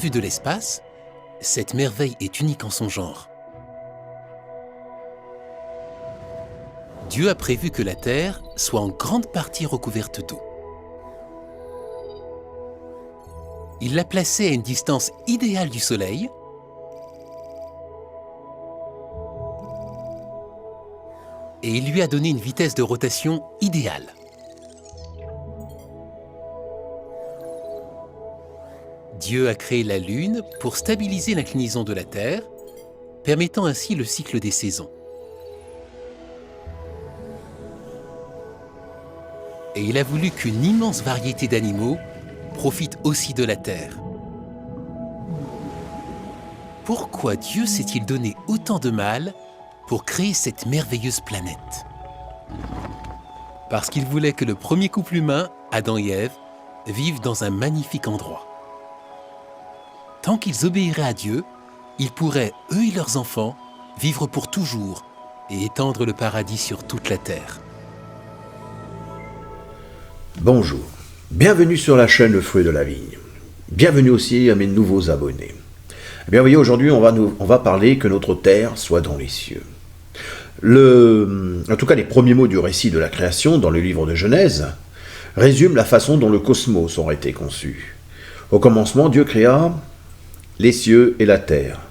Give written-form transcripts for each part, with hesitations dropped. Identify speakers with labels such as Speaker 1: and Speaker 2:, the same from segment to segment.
Speaker 1: vue de l'espace, cette merveille est unique en son genre. Dieu a prévu que la Terre soit en grande partie recouverte d'eau. Il l'a placée à une distance idéale du Soleil et il lui a donné une vitesse de rotation idéale. Dieu a créé la Lune pour stabiliser l'inclinaison de la Terre, permettant ainsi le cycle des saisons. Et il a voulu qu'une immense variété d'animaux profite aussi de la Terre. Pourquoi Dieu s'est-il donné autant de mal pour créer cette merveilleuse planète? Parce qu'il voulait que le premier couple humain, Adam et Ève, vive dans un magnifique endroit. Tant qu'ils obéiraient à Dieu, ils pourraient, eux et leurs enfants, vivre pour toujours et étendre le paradis sur toute la terre.
Speaker 2: Bonjour, bienvenue sur la chaîne Le Fruit de la Vigne. Bienvenue aussi à mes nouveaux abonnés. Eh bien, vous voyez, aujourd'hui, on va parler que notre terre soit dans les cieux. En tout cas, les premiers mots du récit de la création dans le livre de Genèse résument la façon dont le cosmos aurait été conçu. Au commencement, Dieu créa les cieux et la terre.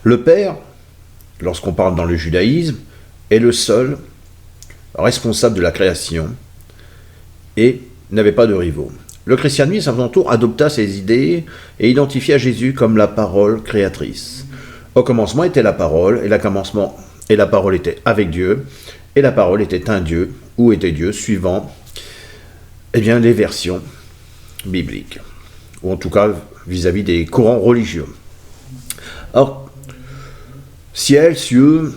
Speaker 2: Le Père, lorsqu'on parle dans le judaïsme, est le seul responsable de la création et n'avait pas de rivaux. Le christianisme, à son tour, adopta ces idées et identifia Jésus comme la parole créatrice. Au commencement était la parole, et la parole était avec Dieu, et la parole était un Dieu, ou était Dieu, suivant les versions bibliques, ou en tout cas vis-à-vis des courants religieux. Or, ciel, cieux,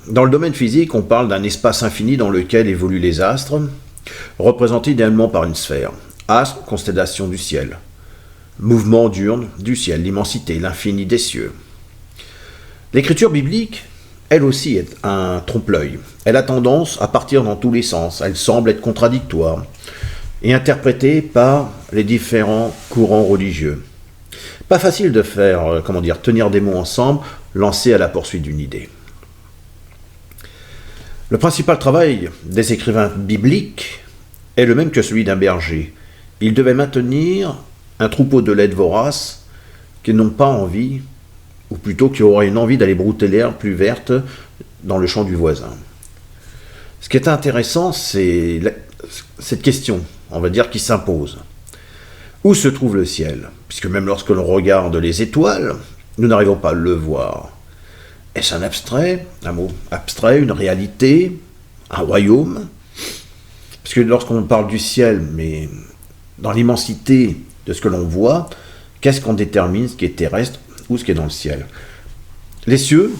Speaker 2: dans le domaine physique, on parle d'un espace infini dans lequel évoluent les astres, représentés idéalement par une sphère. Astres, constellation du ciel. Mouvement diurne du ciel, l'immensité, l'infini des cieux. L'écriture biblique, elle aussi, est un trompe-l'œil. Elle a tendance à partir dans tous les sens. Elle semble être contradictoire et interprétée par les différents courants religieux. Pas facile de faire, tenir des mots ensemble, lancer à la poursuite d'une idée. Le principal travail des écrivains bibliques est le même que celui d'un berger. Ils devaient maintenir un troupeau de laides voraces qui n'ont pas envie, ou plutôt qui auraient une envie d'aller brouter l'herbe plus verte dans le champ du voisin. Ce qui est intéressant, c'est cette question, on va dire, qui s'impose. Où se trouve le ciel? Puisque même lorsque l'on regarde les étoiles, nous n'arrivons pas à le voir. Est-ce un mot abstrait, une réalité, un royaume? Parce que lorsqu'on parle du ciel, mais dans l'immensité de ce que l'on voit, qu'est-ce qu'on détermine, ce qui est terrestre ou ce qui est dans le ciel? Les cieux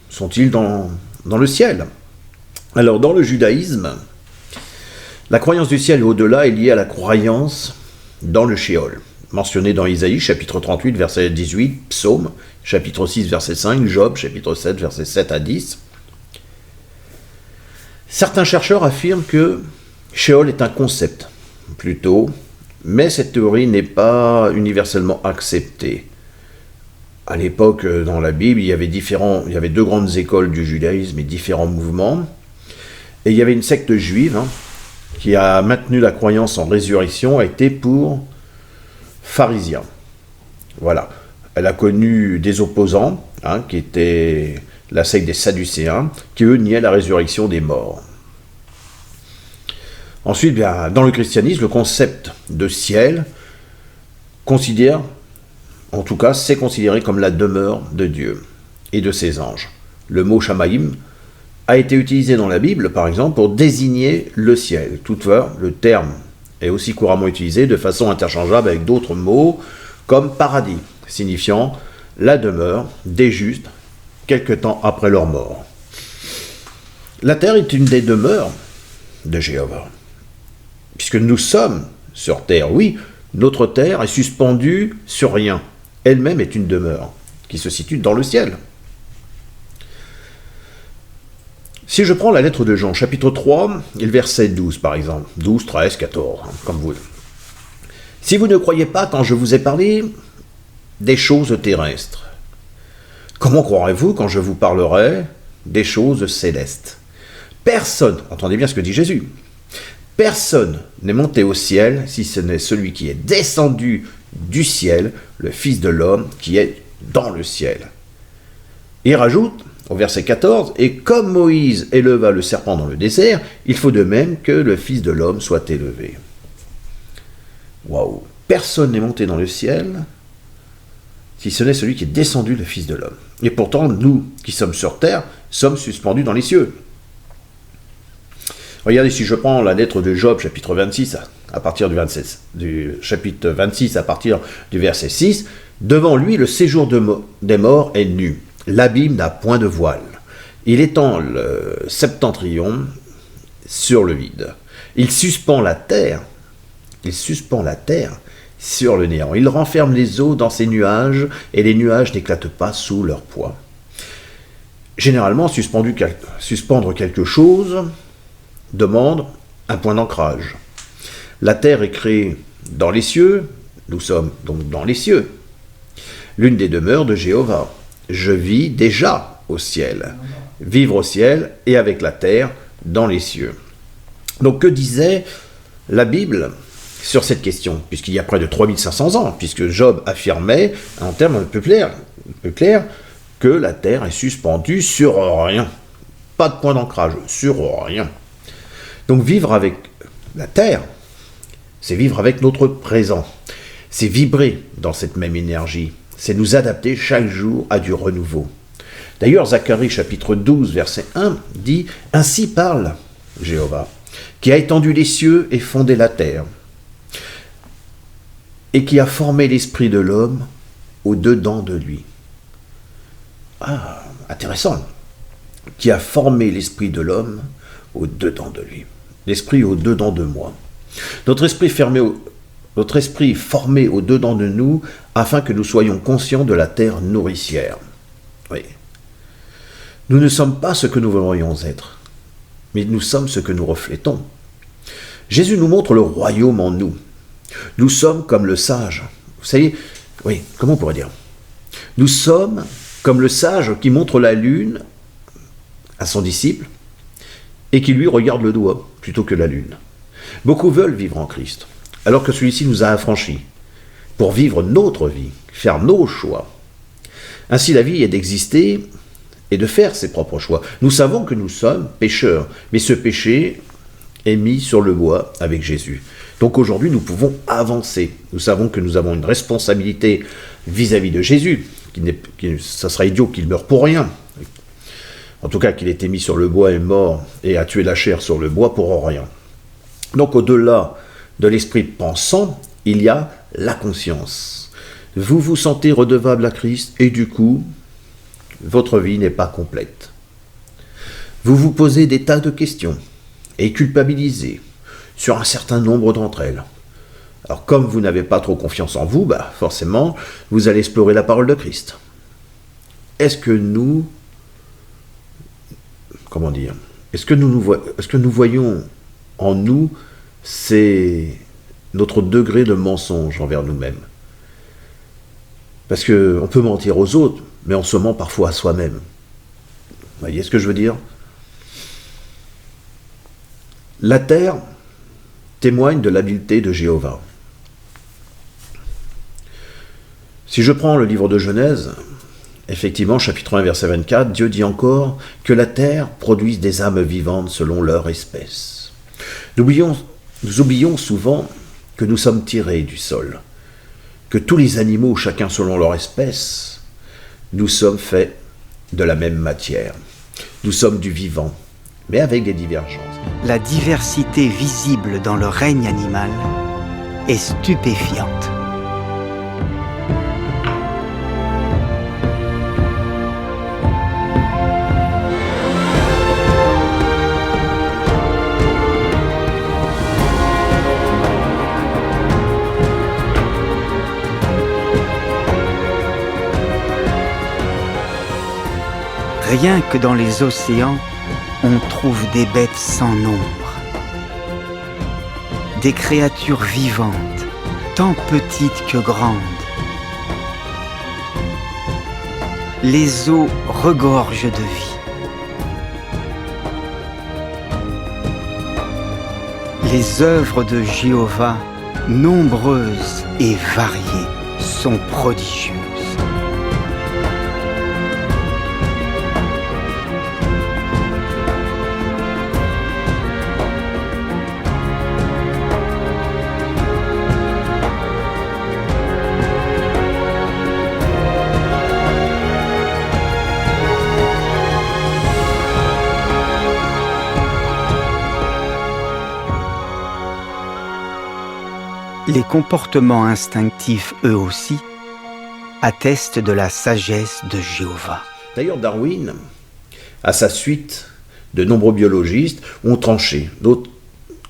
Speaker 2: sont-ils dans le ciel? Alors, dans le judaïsme, la croyance du ciel et au-delà est liée à la croyance dans le Sheol, mentionné dans Isaïe, chapitre 38, verset 18, Psaume, chapitre 6, verset 5, Job, chapitre 7, verset 7 à 10. Certains chercheurs affirment que Sheol est un concept, plutôt, mais cette théorie n'est pas universellement acceptée. À l'époque, dans la Bible, il y avait deux grandes écoles du judaïsme et différents mouvements, et il y avait une secte juive qui a maintenu la croyance en résurrection, a été pour pharisiens. Voilà. Elle a connu des opposants, qui étaient la secte des Sadducéens, qui eux niaient la résurrection des morts. Ensuite, dans le christianisme, le concept de ciel c'est considéré comme la demeure de Dieu et de ses anges. Le mot Shamaïm a été utilisé dans la Bible, par exemple, pour désigner le ciel. Toutefois, le terme est aussi couramment utilisé de façon interchangeable avec d'autres mots, comme paradis, signifiant la demeure des justes quelque temps après leur mort. La terre est une des demeures de Jéhovah, puisque nous sommes sur terre. Oui, notre terre est suspendue sur rien. Elle-même est une demeure qui se situe dans le ciel. Si je prends la lettre de Jean, chapitre 3, et le verset 12 par exemple, 12, 13, 14, comme vous. Si vous ne croyez pas quand je vous ai parlé, des choses terrestres. Comment croirez-vous quand je vous parlerai des choses célestes? Personne, entendez bien ce que dit Jésus, personne n'est monté au ciel si ce n'est celui qui est descendu du ciel, le Fils de l'homme qui est dans le ciel. Il rajoute au verset 14, « Et comme Moïse éleva le serpent dans le désert, il faut de même que le Fils de l'homme soit élevé. » Waouh! Personne n'est monté dans le ciel si ce n'est celui qui est descendu, le Fils de l'homme. Et pourtant, nous qui sommes sur terre, sommes suspendus dans les cieux. Regardez, si je prends la lettre de Job, chapitre 26, à partir du chapitre 26, à partir du verset 6, « Devant lui, le séjour des morts est nu. L'abîme n'a point de voile. Il étend le septentrion sur le vide. Il suspend la terre sur le néant. Il renferme les eaux dans ses nuages, et les nuages n'éclatent pas sous leur poids. » Généralement, suspendre quelque chose demande un point d'ancrage. La terre est créée dans les cieux, nous sommes donc dans les cieux. L'une des demeures de Jéhovah. Je vis déjà au ciel. Vivre au ciel et avec la terre dans les cieux. Donc que disait la Bible sur cette question, puisqu'il y a près de 3500 ans, puisque Job affirmait, en termes un peu clairs, que la terre est suspendue sur rien. Pas de point d'ancrage, sur rien. Donc vivre avec la terre, c'est vivre avec notre présent. C'est vibrer dans cette même énergie. C'est nous adapter chaque jour à du renouveau. D'ailleurs, Zacharie chapitre 12, verset 1 dit « Ainsi parle Jéhovah, qui a étendu les cieux et fondé la terre, et qui a formé l'esprit de l'homme au-dedans de lui. » Ah, intéressant. Qui a formé l'esprit de l'homme au-dedans de lui. L'esprit au-dedans de moi. Notre esprit formé au-dedans de nous, afin que nous soyons conscients de la terre nourricière. Oui. Nous ne sommes pas ce que nous voudrions être, mais nous sommes ce que nous reflétons. Jésus nous montre le royaume en nous. Nous sommes comme le sage. Vous savez, oui, comment on pourrait dire? Nous sommes comme le sage qui montre la lune à son disciple et qui lui regarde le doigt plutôt que la lune. Beaucoup veulent vivre en Christ, alors que celui-ci nous a affranchis pour vivre notre vie, faire nos choix. Ainsi, la vie est d'exister et de faire ses propres choix. Nous savons que nous sommes pécheurs, mais ce péché est mis sur le bois avec Jésus. Donc aujourd'hui, nous pouvons avancer. Nous savons que nous avons une responsabilité vis-à-vis de Jésus. Ça serait idiot qu'il meure pour rien. En tout cas, qu'il ait été mis sur le bois et mort et a tué la chair sur le bois pour rien. Donc au-delà de l'esprit pensant, il y a la conscience. Vous vous sentez redevable à Christ et du coup, votre vie n'est pas complète. Vous vous posez des tas de questions et culpabilisez sur un certain nombre d'entre elles. Alors comme vous n'avez pas trop confiance en vous, forcément, vous allez explorer la parole de Christ. Est-ce que nous voyons en nous, c'est notre degré de mensonge envers nous-mêmes? Parce qu'on peut mentir aux autres, mais on se ment parfois à soi-même. Vous voyez ce que je veux dire? La terre témoigne de l'habileté de Jéhovah. Si je prends le livre de Genèse, effectivement, chapitre 1, verset 24, Dieu dit encore que la terre produise des âmes vivantes selon leur espèce. Nous oublions souvent que nous sommes tirés du sol, que tous les animaux, chacun selon leur espèce, nous sommes faits de la même matière. Nous sommes du vivant, mais avec des divergences.
Speaker 3: La diversité visible dans le règne animal est stupéfiante. Rien que dans les océans, on trouve des bêtes sans nombre, des créatures vivantes, tant petites que grandes. les eaux regorgent de vie. Les œuvres de Jéhovah, nombreuses et variées, sont prodigieuses. Les comportements instinctifs, eux aussi, attestent de la sagesse de Jéhovah.
Speaker 2: D'ailleurs, Darwin, à sa suite, de nombreux biologistes ont tranché, d'autres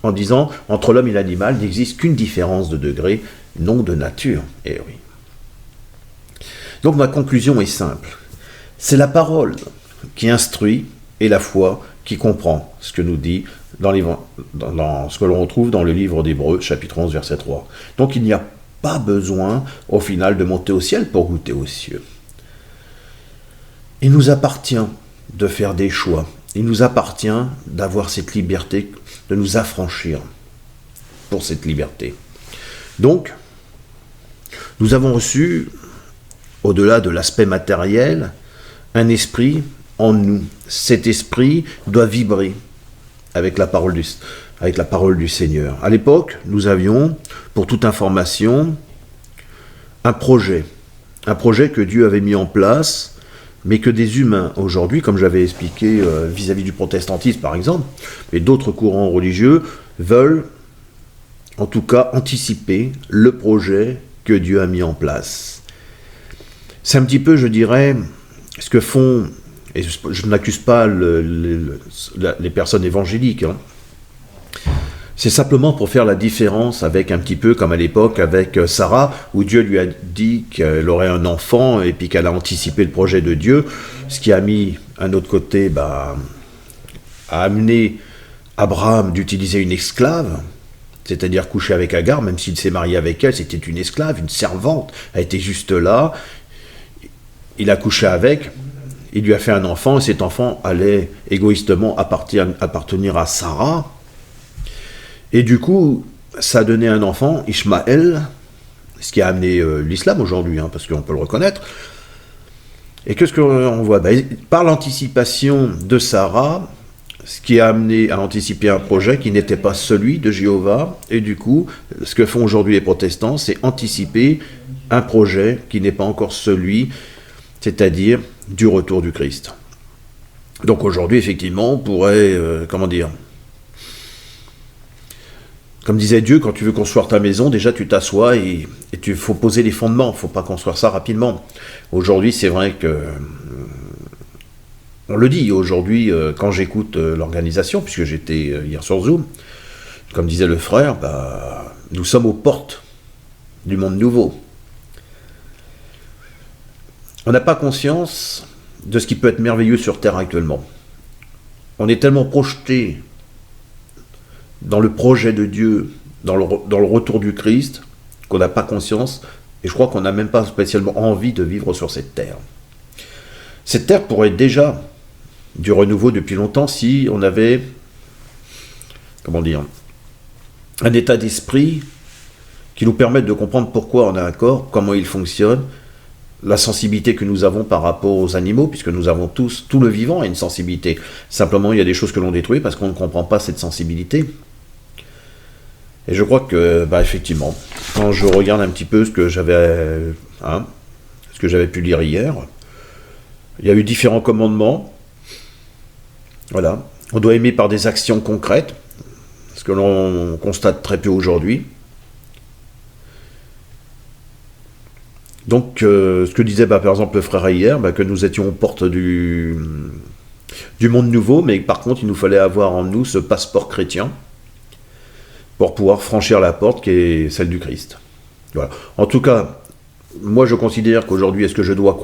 Speaker 2: en disant entre l'homme et l'animal n'existe qu'une différence de degré, non de nature. Eh oui. Donc ma conclusion est simple. C'est la parole qui instruit et la foi qui comprend ce que nous dit dans ce que l'on retrouve dans le livre d'Hébreux, chapitre 11, verset 3. Donc il n'y a pas besoin, au final, de monter au ciel pour goûter aux cieux. Il nous appartient de faire des choix. Il nous appartient d'avoir cette liberté, de nous affranchir pour cette liberté. Donc, nous avons reçu, au-delà de l'aspect matériel, un esprit en nous. Cet esprit doit vibrer avec la parole du Seigneur. À l'époque, nous avions, pour toute information, un projet que Dieu avait mis en place, mais que des humains aujourd'hui, comme j'avais expliqué vis-à-vis du protestantisme par exemple, et d'autres courants religieux, veulent en tout cas anticiper le projet que Dieu a mis en place. C'est un petit peu, je dirais, ce que font, et je n'accuse pas les personnes évangéliques, hein. C'est simplement pour faire la différence avec un petit peu comme à l'époque avec Sarah, où Dieu lui a dit qu'elle aurait un enfant et puis qu'elle a anticipé le projet de Dieu, ce qui a mis un autre côté, a amené Abraham d'utiliser une esclave, c'est-à-dire coucher avec Agar, même s'il s'est marié avec elle, c'était une esclave, une servante, elle était juste là, il a couché avec, il lui a fait un enfant, et cet enfant allait égoïstement appartenir à Sarah. Et du coup, ça a donné un enfant, Ishmaël, ce qui a amené l'islam aujourd'hui, hein, parce qu'on peut le reconnaître. Et qu'est-ce qu'on voit ? Par l'anticipation de Sarah, ce qui a amené à anticiper un projet qui n'était pas celui de Jéhovah. Et du coup, ce que font aujourd'hui les protestants, c'est anticiper un projet qui n'est pas encore celui, c'est-à-dire du retour du Christ. Donc aujourd'hui, effectivement, on pourrait, comme disait Dieu, quand tu veux construire ta maison, déjà tu t'assois et il faut poser les fondements, il ne faut pas construire ça rapidement. Aujourd'hui, c'est vrai que, on le dit, aujourd'hui, quand j'écoute l'organisation, puisque j'étais hier sur Zoom, comme disait le frère, nous sommes aux portes du monde nouveau. On n'a pas conscience de ce qui peut être merveilleux sur Terre actuellement. On est tellement projeté dans le projet de Dieu, dans le retour du Christ, qu'on n'a pas conscience, et je crois qu'on n'a même pas spécialement envie de vivre sur cette terre. Cette terre pourrait être déjà du renouveau depuis longtemps si on avait, un état d'esprit qui nous permette de comprendre pourquoi on a un corps, comment il fonctionne, la sensibilité que nous avons par rapport aux animaux, puisque nous avons tous, tout le vivant a une sensibilité. Simplement, il y a des choses que l'on détruit parce qu'on ne comprend pas cette sensibilité. Et je crois que, effectivement, quand je regarde un petit peu ce que j'avais pu lire hier, il y a eu différents commandements. Voilà. On doit aimer par des actions concrètes, ce que l'on constate très peu aujourd'hui. Donc, ce que disait par exemple le frère hier, que nous étions aux portes du monde nouveau, mais par contre, il nous fallait avoir en nous ce passeport chrétien pour pouvoir franchir la porte qui est celle du Christ. Voilà. En tout cas, moi je considère qu'aujourd'hui, est-ce que je dois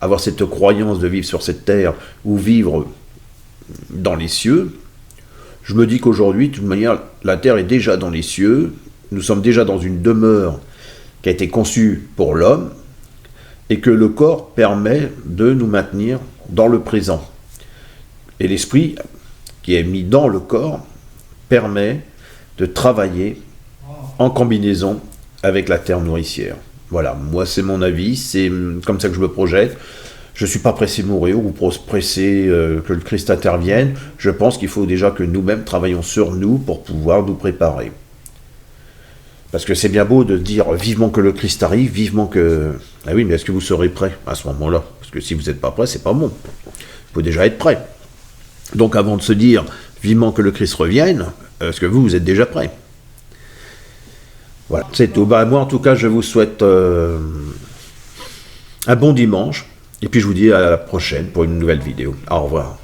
Speaker 2: avoir cette croyance de vivre sur cette terre ou vivre dans les cieux ? Je me dis qu'aujourd'hui, de toute manière, la terre est déjà dans les cieux, nous sommes déjà dans une demeure qui a été conçue pour l'homme, et que le corps permet de nous maintenir dans le présent. Et l'esprit qui est mis dans le corps permet de travailler en combinaison avec la terre nourricière. Voilà, moi c'est mon avis, c'est comme ça que je me projette. Je ne suis pas pressé de mourir ou pressé que le Christ intervienne. Je pense qu'il faut déjà que nous-mêmes travaillions sur nous pour pouvoir nous préparer. Parce que c'est bien beau de dire vivement que le Christ arrive, vivement que... Ah oui, mais est-ce que vous serez prêt à ce moment-là? Parce que si vous n'êtes pas prêt, c'est pas bon. Il faut déjà être prêt. Donc avant de se dire vivement que le Christ revienne, est-ce que vous êtes déjà prêt? Voilà, c'est tout. Moi en tout cas, je vous souhaite un bon dimanche. Et puis je vous dis à la prochaine pour une nouvelle vidéo. Au revoir.